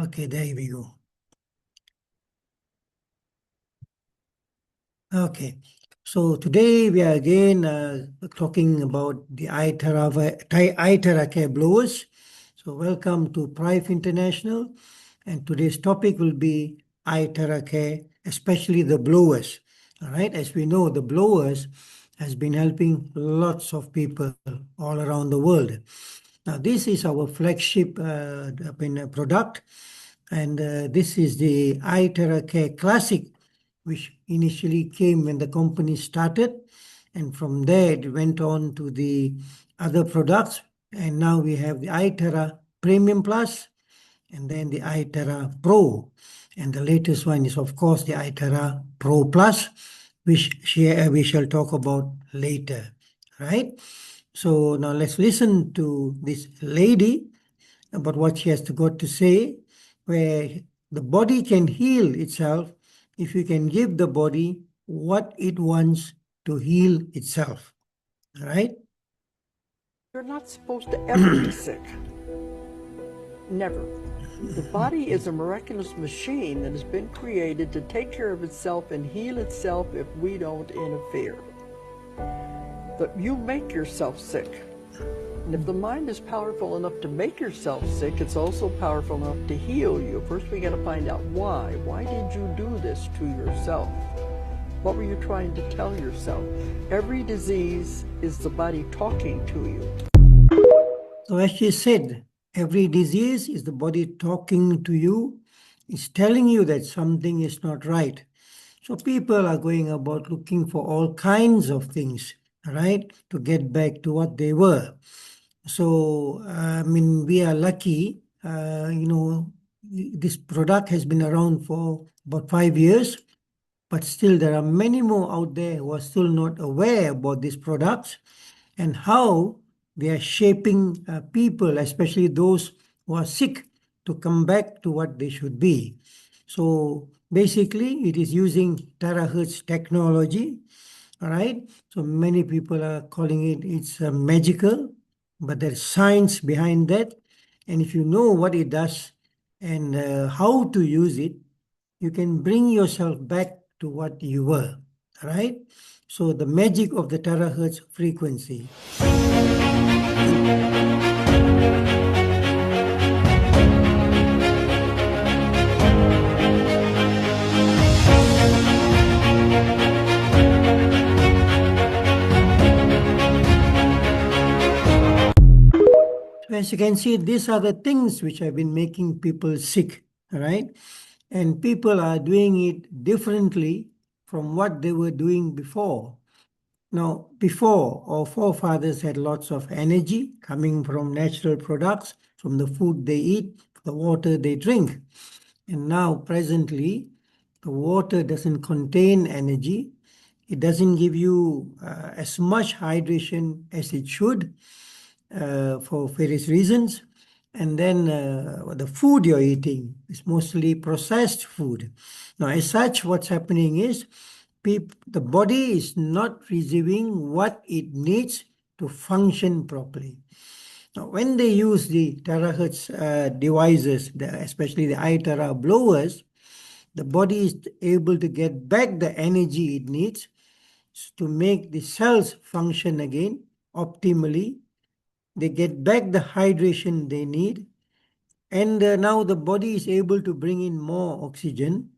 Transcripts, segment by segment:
Okay, there we go. Okay, so today we are again talking about the iTeraCare blowers. So welcome to Prive International, and today's topic will be iTeraCare, especially the blowers. All right, as we know, the blowers has been helping lots of people all around the world. Now, this is our flagship product, and this is the iTeraCare Classic, which initially came when the company started. And from there, it went on to the other products. And now we have the iTera Premium Plus and then the iTera Pro. And the latest one is, of course, the iTera Pro Plus, which we shall talk about later, right? So now let's listen to this lady about what she has got to say, where the body can heal itself if you can give the body what it wants to heal itself. All right? You're not supposed to ever be sick. Never. The body is a miraculous machine that has been created to take care of itself and heal itself if we don't interfere. But you make yourself sick. And if the mind is powerful enough to make yourself sick, it's also powerful enough to heal you. First, we got to find out why. Why did you do this to yourself? What were you trying to tell yourself? Every disease is the body talking to you. So as she said, every disease is the body talking to you. It's telling you that something is not right. So people are going about looking for all kinds of things, right, to get back to what they were. So, I mean, we are lucky, this product has been around for about 5 years, but still there are many more out there who are still not aware about these products and how they are shaping people, especially those who are sick, to come back to what they should be. So basically, it is using terahertz technology. All right. So many people are calling it's magical, but there's science behind that. And if you know what it does and how to use it, you can bring yourself back to what you were. All right. So the magic of the terahertz frequency. So as you can see, these are the things which have been making people sick, right? And people are doing it differently from what they were doing before. Now, before, our forefathers had lots of energy coming from natural products, from the food they eat, the water they drink. And now, presently, the water doesn't contain energy. It doesn't give you as much hydration as it should for various reasons. And then the food you're eating is mostly processed food. Now, as such, what's happening is the body is not receiving what it needs to function properly. Now, when they use the terahertz devices, especially the iTera blowers, the body is able to get back the energy it needs to make the cells function again optimally. They get back the hydration they need, and now the body is able to bring in more oxygen,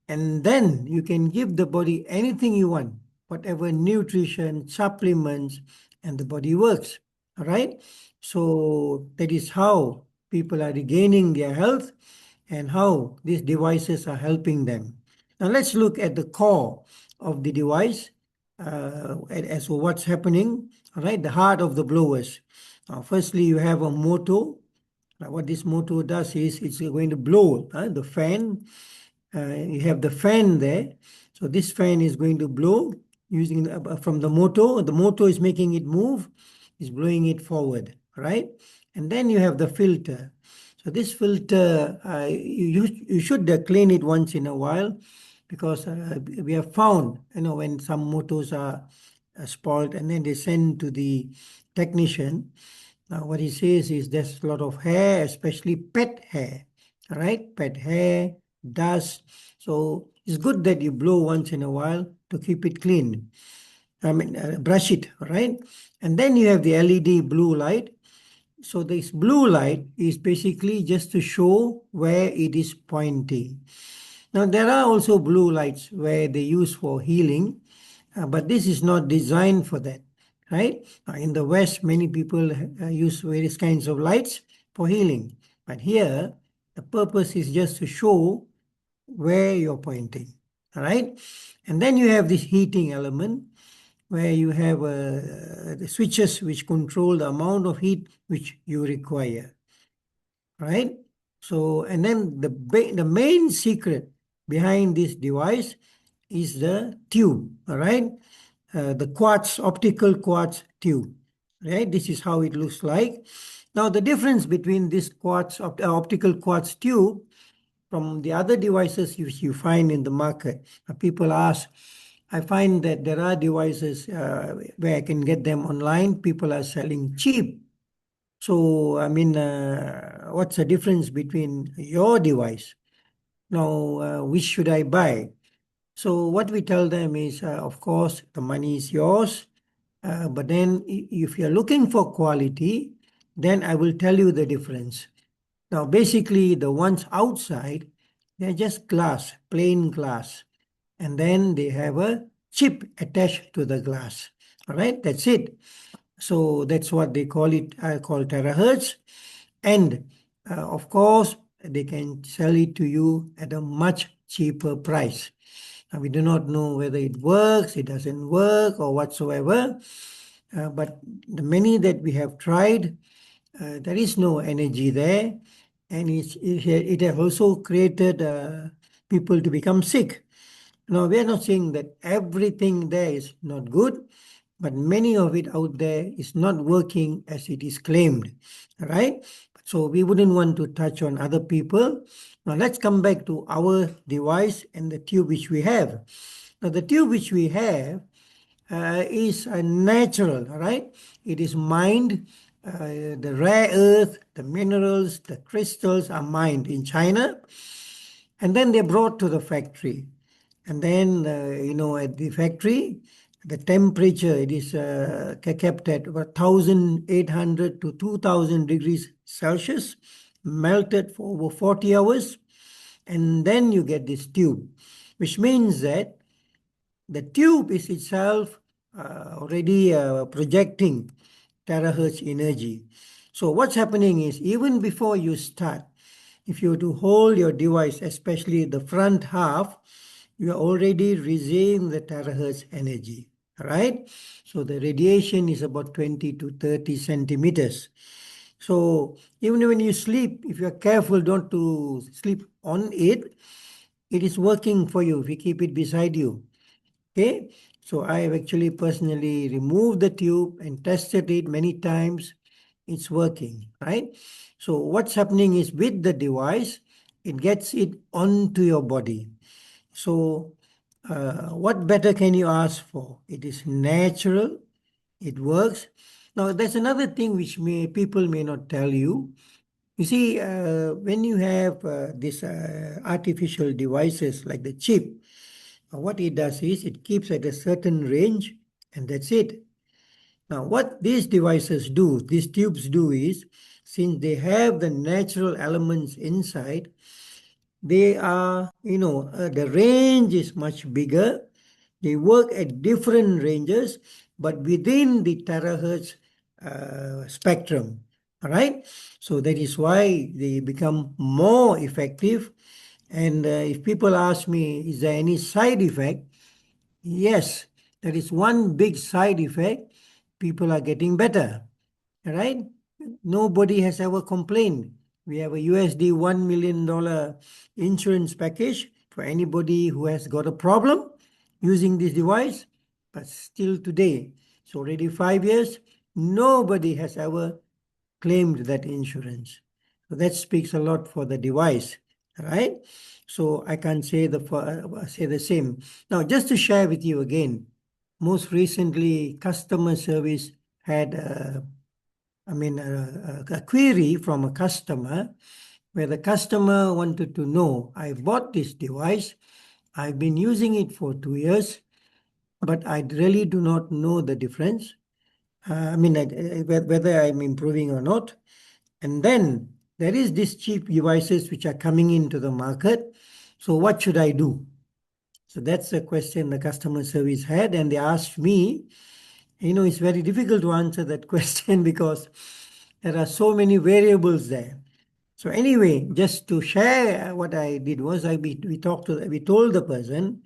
and then you can give the body anything you want, whatever nutrition, supplements, and the body works. All right. So that is how people are regaining their health and how these devices are helping them. Now let's look at the core of the device as to what's happening. All right, the heart of the blowers. Firstly, you have a motor. What this motor does is it's going to blow the fan. You have the fan there. So this fan is going to blow using from the motor. The motor is making it move, is blowing it forward, right? And then you have the filter. So this filter, you should clean it once in a while, because we have found, when some motors are spoiled and then they send to the technician. Now, what he says is there's a lot of hair, especially pet hair. right? Pet hair, dust. So it's good that you blow once in a while to keep it clean. Brush it, right? And then you have the LED blue light. So this blue light is basically just to show where it is pointing. Now there are also blue lights where they use for healing, but this is not designed for that, right? In the West, many people use various kinds of lights for healing, but here the purpose is just to show where you're pointing, all right? And then you have this heating element where you have the switches which control the amount of heat which you require, right? So, and then the main secret behind this device is the tube, all right? The quartz, optical quartz tube, right? This is how it looks like. Now, the difference between this optical quartz tube from the other devices which you find in the market, people ask, I find that there are devices where I can get them online. People are selling cheap. So, what's the difference between your device? Now, which should I buy? So, what we tell them is, of course, the money is yours. But then, if you're looking for quality, then I will tell you the difference. Now, basically, the ones outside, they're just glass, plain glass. And then they have a chip attached to the glass. All right, that's it. So that's what they call it, called terahertz. And of course, they can sell it to you at a much cheaper price. And we do not know whether it works, it doesn't work, or whatsoever. But the many that we have tried, there is no energy there. And it has also created people to become sick. Now, we are not saying that everything there is not good, but many of it out there is not working as it is claimed, right? So we wouldn't want to touch on other people. Now, let's come back to our device and the tube which we have. Now, the tube which we have is natural, right? It is mined. The rare earth, the minerals, the crystals are mined in China, and then they're brought to the factory. And then, at the factory, the temperature, it is kept at 1,800 to 2,000 degrees Celsius, melted for over 40 hours. And then you get this tube, which means that the tube is itself already projecting terahertz energy. So what's happening is, even before you start, if you were to hold your device, especially the front half, you are already receiving the terahertz energy, right? So the radiation is about 20 to 30 centimeters. So even when you sleep, if you're careful not to sleep on it, it is working for you if you keep it beside you. Okay, so I have actually personally removed the tube and tested it many times. It's working, right? So what's happening is, with the device, it gets it onto your body. So what better can you ask for? It is natural, it works. Now, there's another thing which people may not tell you. You see, when you have these artificial devices like the chip, what it does is it keeps at a certain range, and that's it. Now, what these devices do, these tubes do is, since they have the natural elements inside, they are, the range is much bigger. They work at different ranges, but within the terahertz spectrum. All right. So that is why they become more effective. And if people ask me, is there any side effect? Yes, there is one big side effect. People are getting better, right? Nobody has ever complained. We have a USD $1 million insurance package for anybody who has got a problem using this device. But still today, it's already 5 years, nobody has ever claimed that insurance. So that speaks a lot for the device, right? So I can't say the same. Now, just to share with you again, most recently, customer service had a query from a customer where the customer wanted to know, I bought this device, I've been using it for 2 years, but I really do not know the difference. Whether I'm improving or not. And then there is these cheap devices which are coming into the market. So what should I do? So that's the question the customer service had, and they asked me. It's very difficult to answer that question because there are so many variables there. So anyway, just to share what I did was we told the person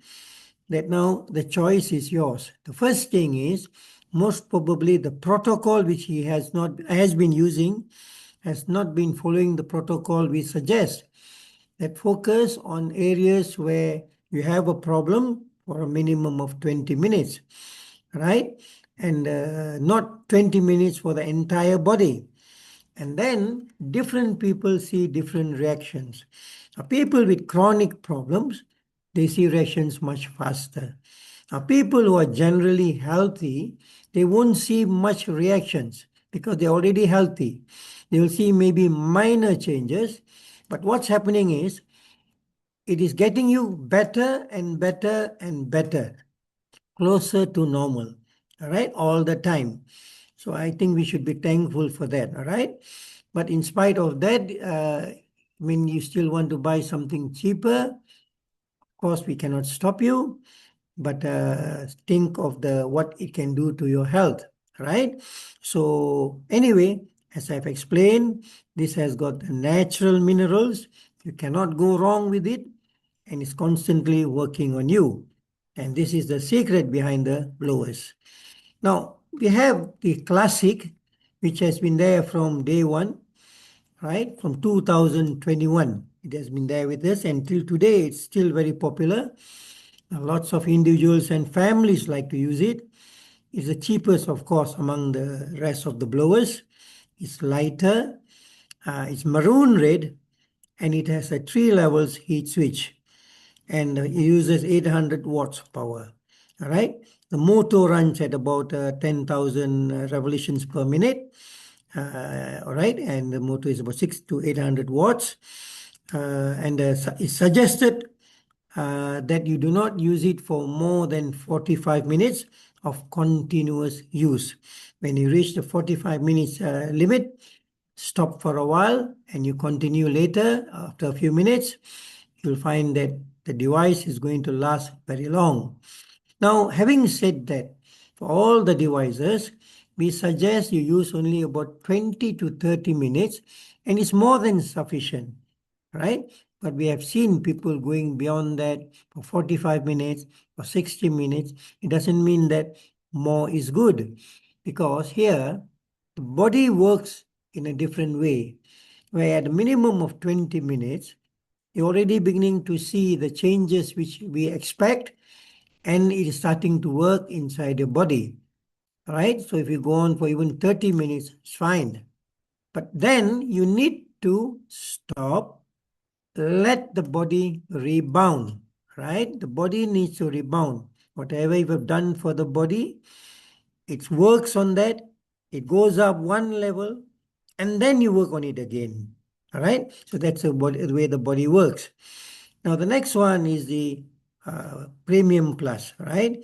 that now the choice is yours. The first thing is most probably the protocol which he has been using has not been following the protocol we suggest, that focus on areas where you have a problem for a minimum of 20 minutes, right? And not 20 minutes for the entire body. And then different people see different reactions. Now, people with chronic problems, they see reactions much faster. Now, people who are generally healthy, they won't see much reactions because they're already healthy. They will see maybe minor changes, but what's happening is it is getting you better and better and better, closer to normal, all right, all the time. So I think we should be thankful for that, all right? But in spite of that, you still want to buy something cheaper, of course, we cannot stop you, but think of what it can do to your health, right? So anyway, as I've explained, this has got the natural minerals. You cannot go wrong with it, and it's constantly working on you. And this is the secret behind the blowers. Now, we have the classic, which has been there from day one, right? From 2021. It has been there with us, and till today, it's still very popular. Lots of individuals and families like to use it. It's the cheapest, of course, among the rest of the blowers. It's lighter, it's maroon red, and it has a 3 levels heat switch, and it uses 800 watts of power. All right. The motor runs at about 10,000 revolutions per minute. All right, and the motor is about 6 to 800 watts. And it's suggested that you do not use it for more than 45 minutes of continuous use. When you reach the 45 minutes limit, stop for a while and you continue later. After a few minutes, you'll find that the device is going to last very long. Now, having said that, for all the devices, we suggest you use only about 20 to 30 minutes, and it's more than sufficient, right? But we have seen people going beyond that for 45 minutes or 60 minutes. It doesn't mean that more is good, because here the body works in a different way, where at a minimum of 20 minutes, you're already beginning to see the changes which we expect, and it is starting to work inside your body, right? So if you go on for even 30 minutes, it's fine. But then you need to stop, let the body rebound, right? The body needs to rebound. Whatever you have done for the body, it works on that, it goes up one level, and then you work on it again. All right. So that's the way the body works. Now, the next one is the Premium Plus, right?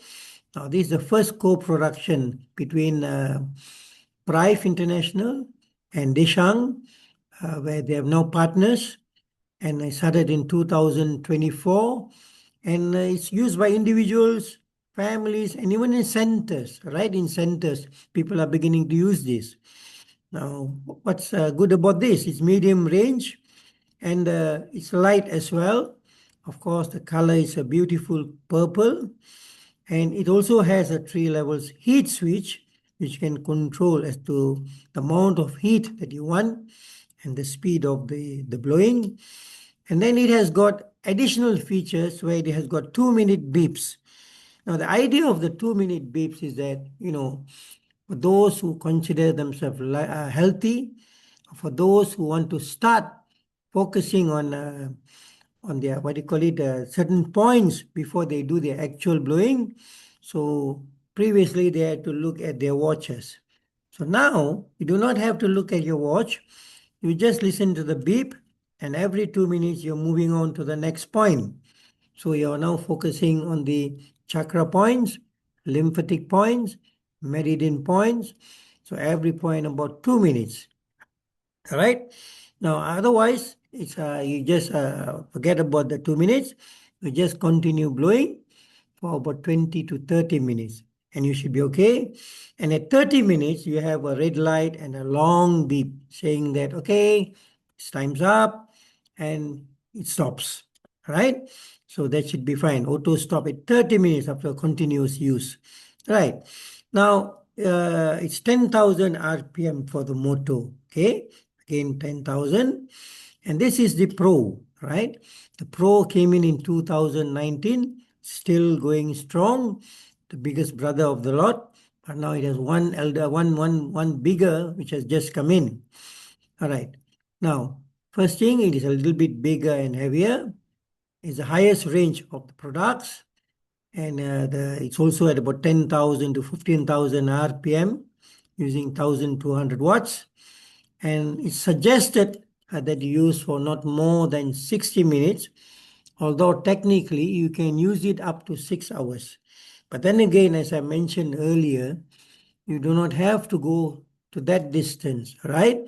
Now, this is the first co-production between Prive International and Deshang, where they have now partners, and it started in 2024, and it's used by individuals, families, and even in centers, right? In centers, people are beginning to use this. Now, what's good about this? It's medium range, and it's light as well. Of course, the color is a beautiful purple, and it also has a 3 levels heat switch, which can control as to the amount of heat that you want and the speed of the blowing. And then it has got additional features where it has got 2-minute beeps. Now, the idea of the 2-minute beeps is that, for those who consider themselves healthy, for those who want to start focusing on their, what do you call it, certain points before they do their actual blowing. So previously they had to look at their watches. So now you do not have to look at your watch. You just listen to the beep, and every 2 minutes you're moving on to the next point. So you're now focusing on the chakra points, lymphatic points, meridian points. So every point about 2 minutes. All right. Now, otherwise, it's you just forget about the 2 minutes. You just continue blowing for about 20 to 30 minutes, and you should be okay. And at 30 minutes, you have a red light and a long beep saying that, okay, it's time's up, and it stops. All right. So that should be fine. Auto stop at 30 minutes after continuous use. Right. Now, it's 10,000 RPM for the motor. Okay. Again, 10,000. And this is the Pro, right? The Pro came in 2019, still going strong, the biggest brother of the lot. But now it has one elder, one bigger, which has just come in. All right. Now, first thing, it is a little bit bigger and heavier. It's the highest range of the products, and it's also at about 10,000 to 15,000 RPM, using 1,200 watts. And it's suggested that you use for not more than 60 minutes, although technically you can use it up to 6 hours. But then again, as I mentioned earlier, you do not have to go to that distance, right?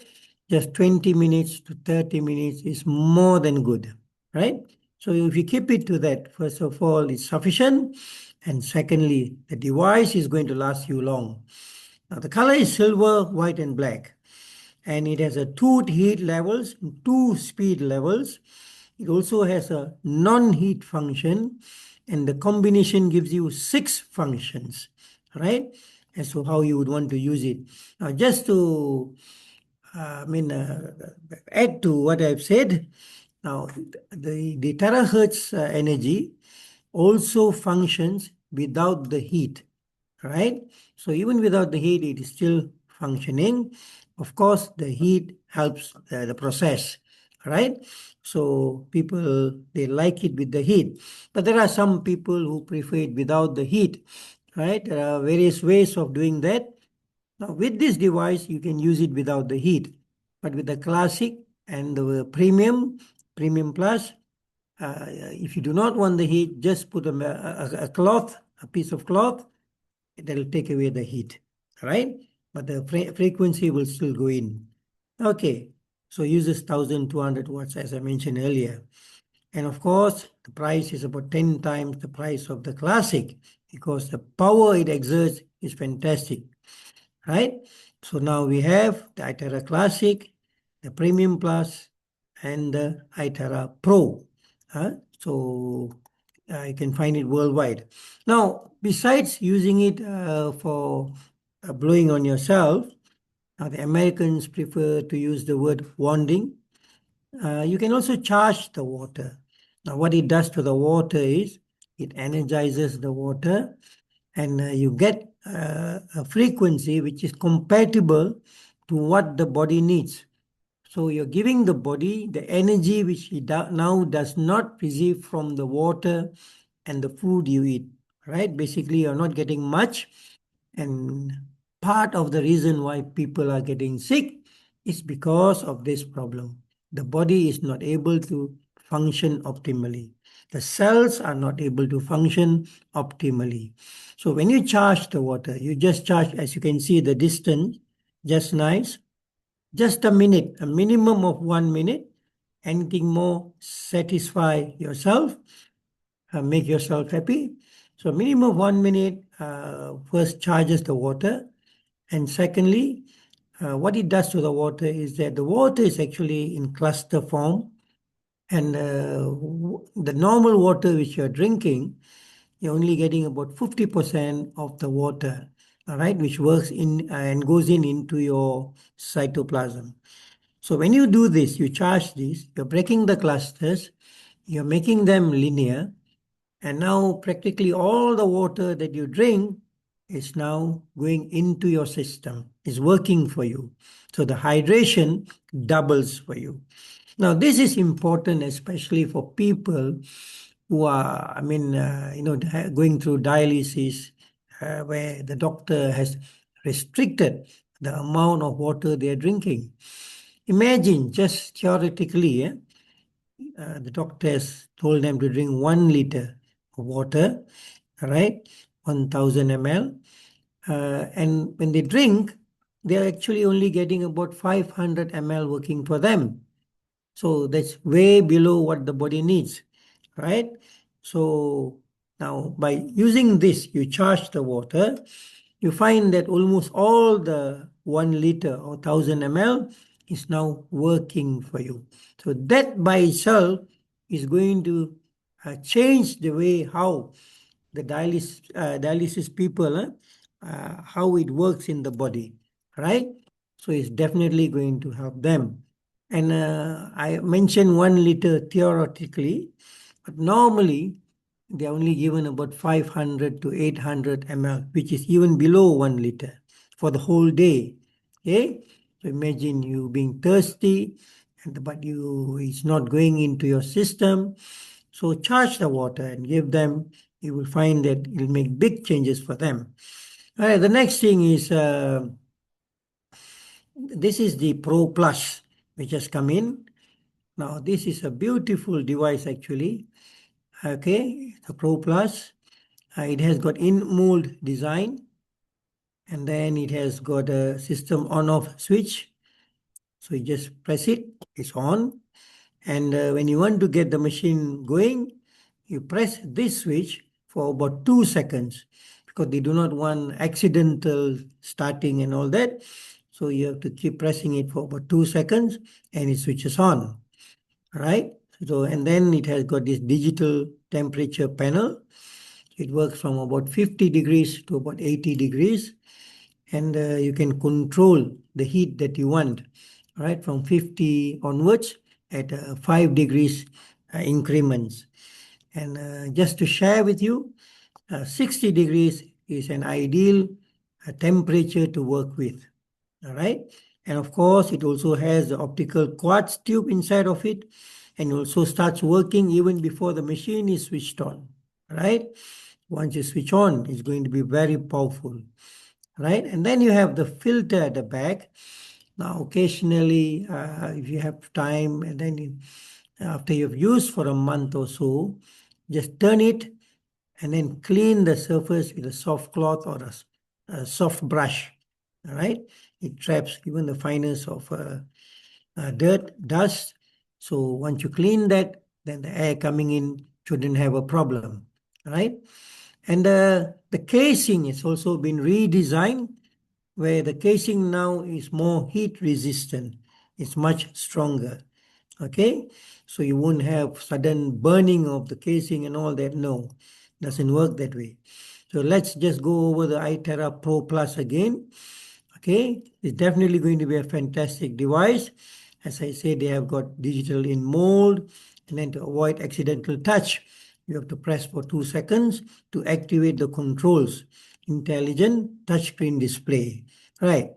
Just 20 minutes to 30 minutes is more than good, right? So if you keep it to that, first of all, it's sufficient. And secondly, the device is going to last you long. Now, the color is silver, white, and black. And it has a two heat levels, two speed levels. It also has a non-heat function, and the combination gives you 6 functions, right? As to how you would want to use it. Now, just to add to what I've said, now the terahertz energy also functions without the heat, right? So even without the heat, it is still functioning. Of course, the heat helps the process, right? So people, they like it with the heat. But there are some people who prefer it without the heat, right? There are various ways of doing that. Now, with this device, you can use it without the heat. But with the Classic and the Premium Plus, if you do not want the heat, just put a cloth, a piece of cloth, that'll take away the heat, right? But the frequency will still go in. Okay, so uses 1,200 watts, as I mentioned earlier. And of course, the price is about 10 times the price of the Classic, because the power it exerts is fantastic, right? So now we have the iTera Classic, the Premium Plus, and the iTera Pro. So you can find it worldwide. Now, besides using it for blowing on yourself, the Americans prefer to use the word wanding. You can also charge the water. Now, what it does to the water is it energizes the water, and you get a frequency which is compatible to what the body needs. So you're giving the body the energy which it now does not receive from the water and the food you eat, right? Basically, you're not getting much. And part of the reason why people are getting sick is because of this problem. The body is not able to function optimally. The cells are not able to function optimally. So when you charge the water, you just charge, as you can see, the distance, just nice. Just a minute, a minimum of 1 minute. Anything more, satisfy yourself, make yourself happy. So minimum of 1 minute, first charges the water. And secondly, what it does to the water is that the water is actually in cluster form. And the normal water which you're drinking, you're only getting about 50% of the water, all right, which works in and goes into your cytoplasm. So when you do this, you charge this, you're breaking the clusters, you're making them linear, and now practically all the water that you drink is now going into your system, is working for you. So the hydration doubles for you. Now, this is important, especially for people who are, going through dialysis, where the doctor has restricted the amount of water they are drinking. Imagine, just theoretically, the doctors told them to drink 1 liter of water, right? 1000 ml. And when they drink, they're actually only getting about 500 ml working for them. So that's way below what the body needs, right? So now by using this, you charge the water, you find that almost all the 1 liter or 1000 ml is now working for you. So that by itself is going to change the way how the dialysis people, how it works in the body, right? So it's definitely going to help them. And I mentioned 1 liter theoretically, but normally they're only given about 500 to 800 ml, which is even below 1 liter for the whole day. Okay, so imagine you being thirsty, but it's not going into your system. So charge the water and give them. You will find that it will make big changes for them. All right, the next thing is this is the Pro Plus, which has come in. Now, this is a beautiful device actually. Okay, the Pro Plus. It has got in-mold design, and then it has got a system on-off switch. So you just press it, it's on. And when you want to get the machine going, you press this switch for about 2 seconds because they do not want accidental starting and all that. So you have to keep pressing it for about 2 seconds and it switches on, right? So, and then it has got this digital temperature panel. It works from about 50 degrees to about 80 degrees. And you can control the heat that you want, right? From 50 onwards at 5 degrees increments. And just to share with you, 60 degrees is an ideal temperature to work with. All right. And of course, it also has the optical quartz tube inside of it and also starts working even before the machine is switched on. Right. Once you switch on, it's going to be very powerful. Right. And then you have the filter at the back. Now, occasionally, if you have time and then after you've used for a month or so, just turn it and then clean the surface with a soft cloth or a soft brush. All right. It traps even the finest of dirt, dust. So once you clean that, then the air coming in shouldn't have a problem. All right. And the casing has also been redesigned where the casing now is more heat resistant. It's much stronger. Okay. So you won't have sudden burning of the casing and all that. No, doesn't work that way. So let's just go over the iTera Pro Plus again. Okay, it's definitely going to be a fantastic device. As I said, they have got digital in mold, and then to avoid accidental touch, you have to press for 2 seconds to activate the controls. Intelligent touchscreen display. Right.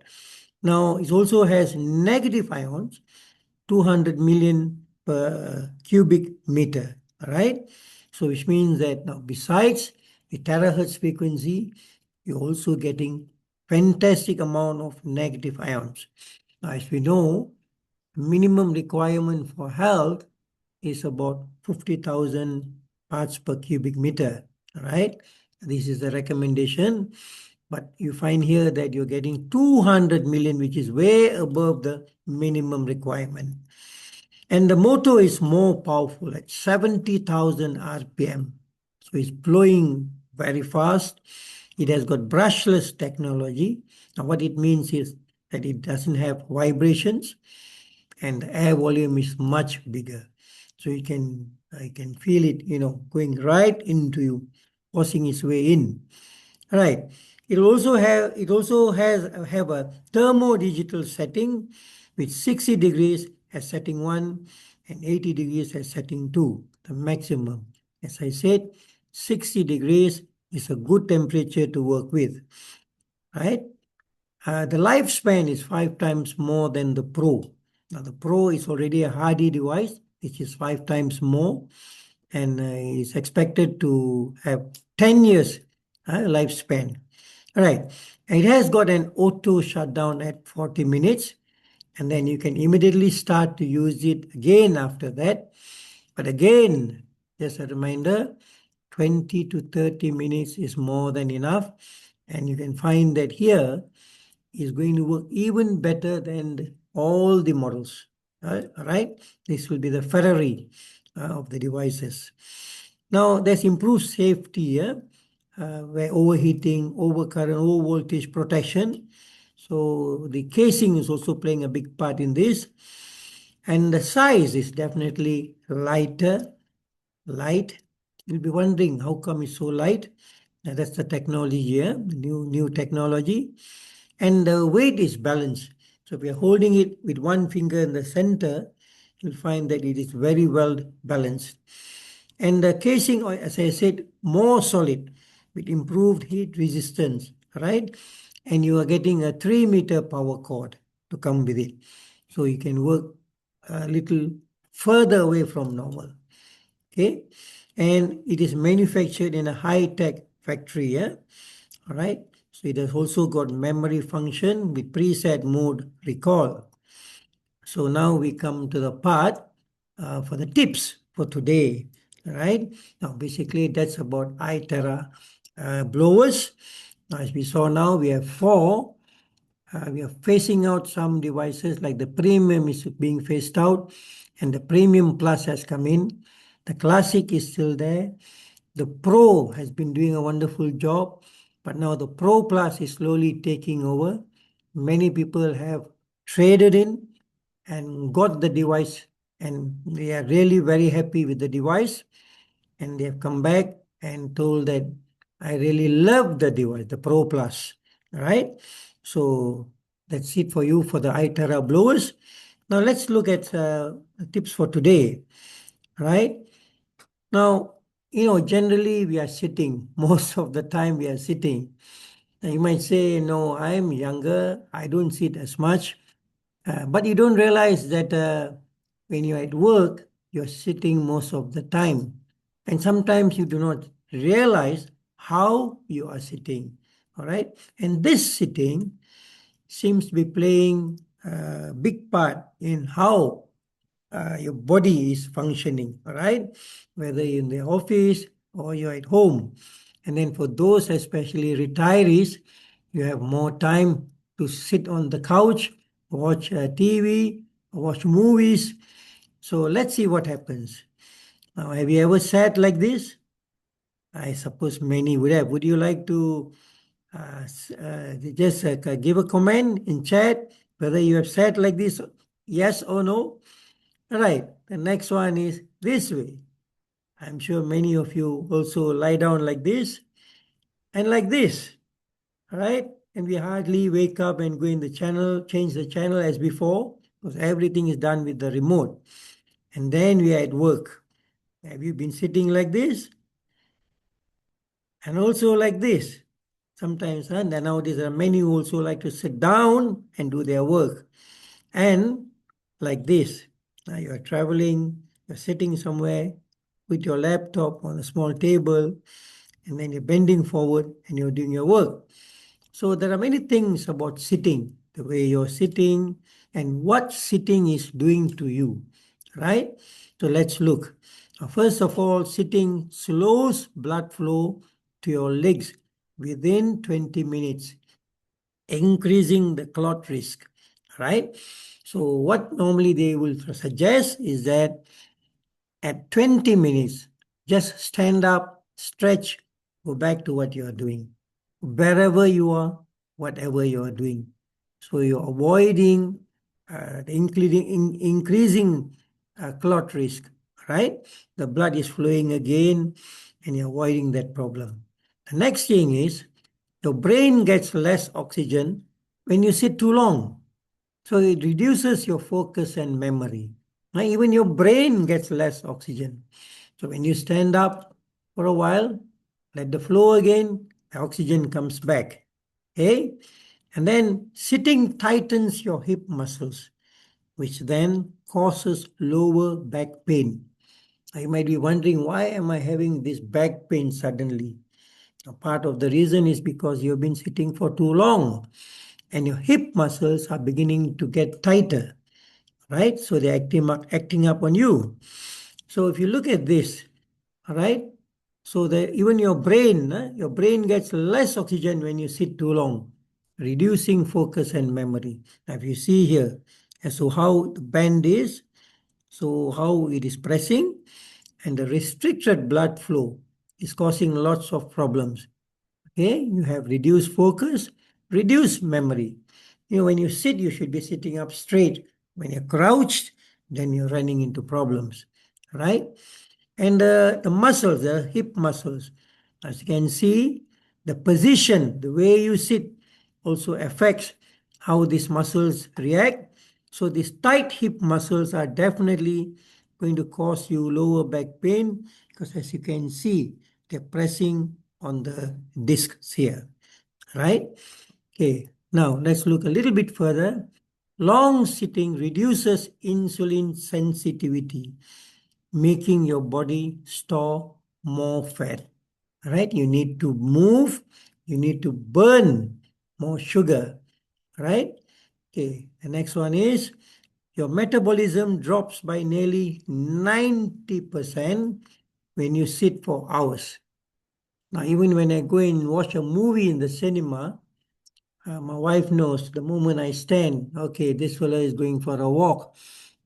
Now, it also has negative ions, 200 million per cubic meter. All right. So, which means that now, besides the terahertz frequency, you're also getting fantastic amount of negative ions. Now, as we know, minimum requirement for health is about 50,000 parts per cubic meter, right? This is the recommendation, but you find here that you're getting 200 million, which is way above the minimum requirement. And the motor is more powerful at 70,000 RPM. So it's blowing very fast. It has got brushless technology. Now, what it means is that it doesn't have vibrations and the air volume is much bigger. So I can feel it, going right into you, forcing its way in. Right. It also have a thermo-digital setting with 60 degrees as setting 1 and 80 degrees as setting 2, the maximum. As I said, 60 degrees is a good temperature to work with, right? The lifespan is 5 times more than the Pro. Now, the Pro is already a hardy device, which is 5 times more, and is expected to have 10 years lifespan. All right. It has got an auto shutdown at 40 minutes, and then you can immediately start to use it again after that. But again, just a reminder, 20 to 30 minutes is more than enough. And you can find that here is going to work even better than all the models. All right, this will be the Ferrari of the devices. Now, there's improved safety here, where overheating, overcurrent, low voltage protection. So the casing is also playing a big part in this. And the size is definitely light. You'll be wondering how come it's so light. Now, that's the technology here, new technology. And the weight is balanced. So if you're holding it with one finger in the center, you'll find that it is very well balanced. And the casing, as I said, more solid with improved heat resistance, right? And you are getting a 3-meter power cord to come with it. So you can work a little further away from normal. Okay. And it is manufactured in a high-tech factory, yeah? All right. So it has also got memory function with preset mode recall. So now we come to the part for the tips for today. All right. Now basically that's about iTera blowers. Now, as we saw now, we have 4. We are phasing out some devices, like the premium is being phased out and the premium plus has come in. The classic is still there. The pro has been doing a wonderful job, but now the pro plus is slowly taking over. Many people have traded in and got the device, and they are really very happy with the device, and they have come back and told that I really love the device, the Pro Plus. All right. So that's it for you for the iTera blowers. Now let's look at tips for today. All right. Now, generally we are sitting. Most of the time we are sitting. Now you might say, no, I'm younger. I don't sit as much. But you don't realize that when you're at work, you're sitting most of the time. And sometimes you do not realize how you are sitting. All right. And this sitting seems to be playing a big part in how your body is functioning. All right. Whether you're in the office or you're at home. And then for those, especially retirees, you have more time to sit on the couch, watch TV, watch movies. So let's see what happens. Now, have you ever sat like this? I suppose many would have. Would you like to just give a comment in chat whether you have sat like this, yes or no? All right. The next one is this way. I'm sure many of you also lie down like this and like this. All right. And we hardly wake up and go in the channel, change the channel as before, because everything is done with the remote. And then we are at work. Have you been sitting like this? And also like this. Sometimes, and nowadays there are many who also like to sit down and do their work. And like this. Now you are traveling, you're sitting somewhere with your laptop on a small table, and then you're bending forward and you're doing your work. So there are many things about sitting, the way you're sitting and what sitting is doing to you, right? So let's look. First of all, sitting slows blood flow to your legs within 20 minutes, increasing the clot risk, right? So what normally they will suggest is that at 20 minutes, just stand up, stretch, go back to what you are doing. Wherever you are, whatever you are doing. So you're avoiding increasing clot risk, right? The blood is flowing again and you're avoiding that problem. The next thing is your brain gets less oxygen when you sit too long. So it reduces your focus and memory. Now, even your brain gets less oxygen. So when you stand up for a while, let the flow again, the oxygen comes back. Okay? And then sitting tightens your hip muscles, which then causes lower back pain. You might be wondering, why am I having this back pain suddenly? A part of the reason is because you've been sitting for too long and your hip muscles are beginning to get tighter, right? So they're acting up on you. So if you look at this, all right, so that even your brain gets less oxygen when you sit too long, reducing focus and memory. Now, if you see here as to how the band is, so how it is pressing, and the restricted blood flow is causing lots of problems. Okay, you have reduced focus, reduced memory. When you sit, you should be sitting up straight. When you're crouched, then you're running into problems, right? And the muscles, the hip muscles, as you can see, the position, the way you sit also affects how these muscles react. So these tight hip muscles are definitely going to cause you lower back pain because as you can see, they're pressing on the discs here, right? Okay, now let's look a little bit further. Long sitting reduces insulin sensitivity, making your body store more fat. Right? You need to move, you need to burn more sugar. Right? Okay, the next one is your metabolism drops by nearly 90% when you sit for hours. Now, even when I go and watch a movie in the cinema, my wife knows the moment I stand, okay, this fella is going for a walk.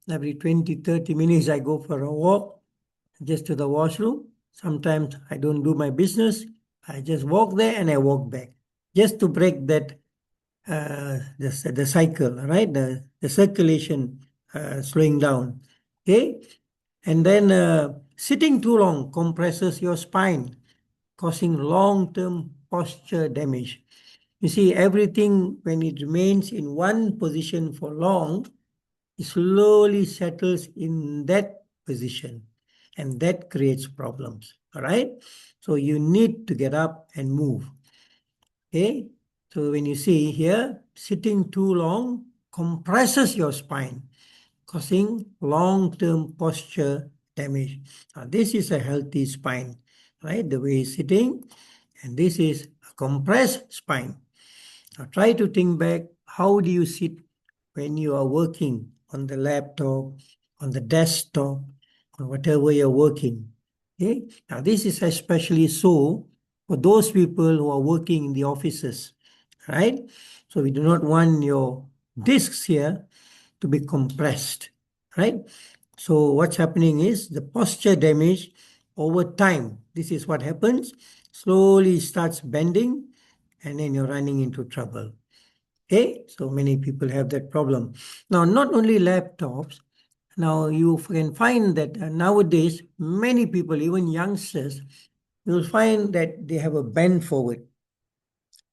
Every 20, 30 minutes, I go for a walk just to the washroom. Sometimes I don't do my business. I just walk there and I walk back just to break that the cycle, right? The circulation slowing down. Okay. And then sitting too long compresses your spine, causing long term posture damage. You see, everything when it remains in one position for long, it slowly settles in that position and that creates problems. All right. So you need to get up and move. Okay. So when you see here, sitting too long compresses your spine, causing long-term posture damage. Now, this is a healthy spine, right? The way it's sitting, and this is a compressed spine. Now try to think back, how do you sit when you are working on the laptop, on the desktop, or whatever you're working? Okay? Now this is especially so for those people who are working in the offices, right? So we do not want your discs here to be compressed, right? So what's happening is the posture damage over time. This is what happens. Slowly starts bending and then you're running into trouble. Okay, so many people have that problem. Now, not only laptops, now you can find that nowadays many people, even youngsters, you'll find that they have a bend forward.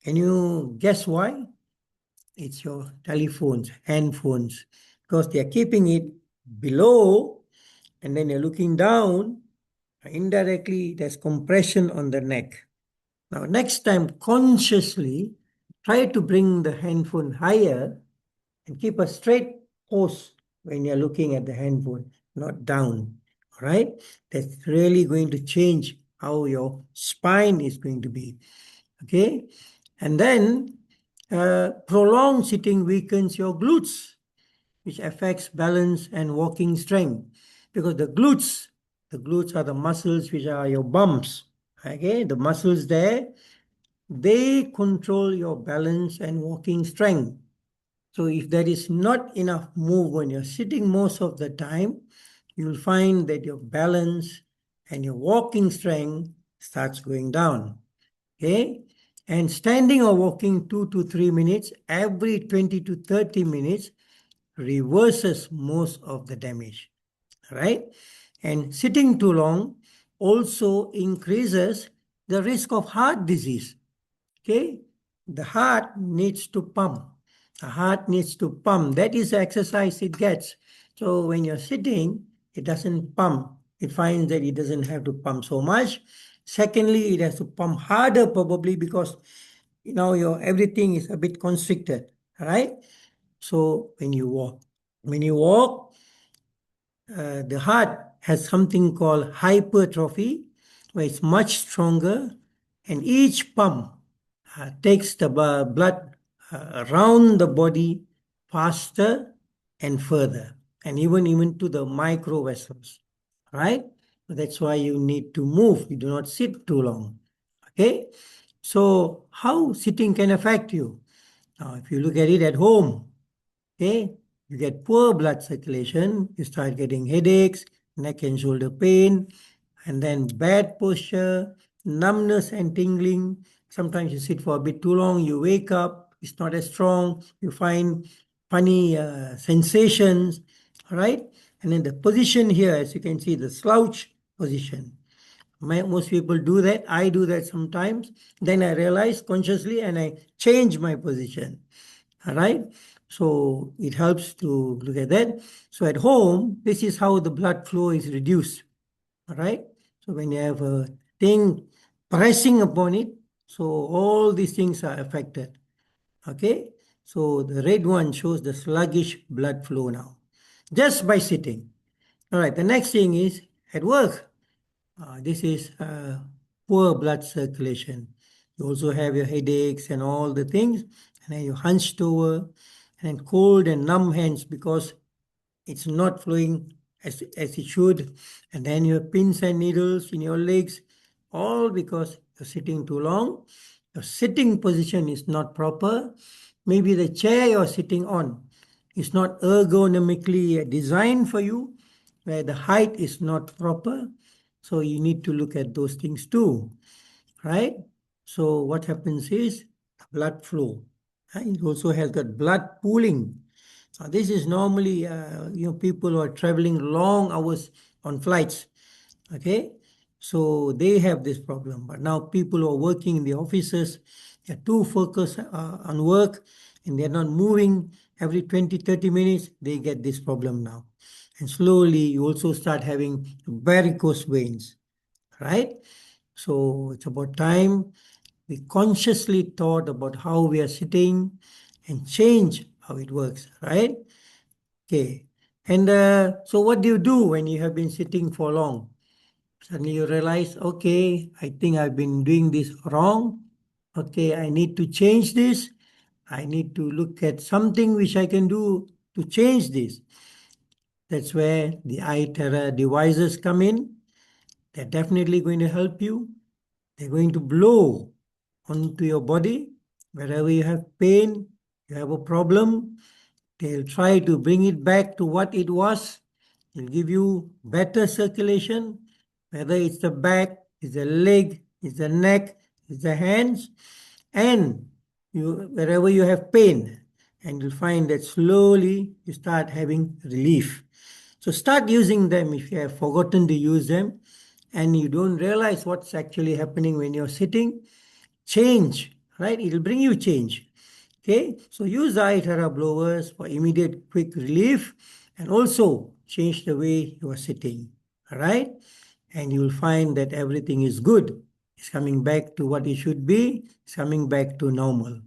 Can you guess why? It's your telephones, handphones, because they are keeping it below and then you're looking down. Indirectly, there's compression on the neck. Now, next time, consciously try to bring the handphone higher and keep a straight pose when you're looking at the handphone, not down. All right? That's really going to change how your spine is going to be. Okay? And then prolonged sitting weakens your glutes, which affects balance and walking strength. Because the glutes are the muscles which are your bumps. Okay, the muscles there, they control your balance and walking strength. So if there is not enough move when you're sitting most of the time, you'll find that your balance and your walking strength starts going down. Okay? And standing or walking 2 to 3 minutes every 20 to 30 minutes reverses most of the damage. Right? And sitting too long also increases the risk of heart disease. Okay? The heart needs to pump. The heart needs to pump. That is the exercise it gets. So when you're sitting, it doesn't pump. It finds that it doesn't have to pump so much. Secondly, it has to pump harder probably because your everything is a bit constricted. Right? So when you walk, the heart has something called hypertrophy, where it's much stronger, and each pump takes the blood around the body faster and further, and even to the micro vessels. right? That's why you need to move. You do not sit too long. Okay? So, how sitting can affect you? Now, if you look at it at home, okay, you get poor blood circulation, you start getting headaches, neck and shoulder pain, and then bad posture, numbness and tingling. Sometimes you sit for a bit too long, you wake up, it's not as strong, you find funny sensations, all right? And then the position here, as you can see, the slouch position. Most people do that. I do that sometimes. Then I realize consciously and I change my position. All right. So it helps to look at that. So at home, this is how the blood flow is reduced. All right. So when you have a thing pressing upon it, so all these things are affected. Okay. So the red one shows the sluggish blood flow now, just by sitting. All right. The next thing is at work. This is poor blood circulation. You also have your headaches and all the things, and then you're hunched over, and cold and numb hands because it's not flowing as it should. And then you have pins and needles in your legs, all because you're sitting too long. Your sitting position is not proper. Maybe the chair you're sitting on is not ergonomically designed for you, where the height is not proper. So you need to look at those things too, right? So what happens is blood flow. It also has got blood pooling. This is normally, people who are traveling long hours on flights. Okay, so they have this problem. But now people who are working in the offices, they're too focused on work and they're not moving every 20, 30 minutes, they get this problem now. And slowly you also start having varicose veins, right? So it's about time we consciously thought about how we are sitting and change how it works, right? Okay. And so what do you do when you have been sitting for long? Suddenly you realize, okay, I think I've been doing this wrong. Okay, I need to change this. I need to look at something which I can do to change this. That's where the iTerra devices come in. They're definitely going to help you. They're going to blow onto your body wherever you have pain, you have a problem. They'll try to bring it back to what it was. They'll give you better circulation, whether it's the back, it's the leg, it's the neck, it's the hands, and wherever you have pain, and you'll find that slowly you start having relief. So start using them if you have forgotten to use them and you don't realize what's actually happening when you're sitting. Change, right? It'll bring you change. Okay, so use the iTerra blowers for immediate quick relief and also change the way you are sitting. All right, and you'll find that everything is good. It's coming back to what it should be. It's coming back to normal.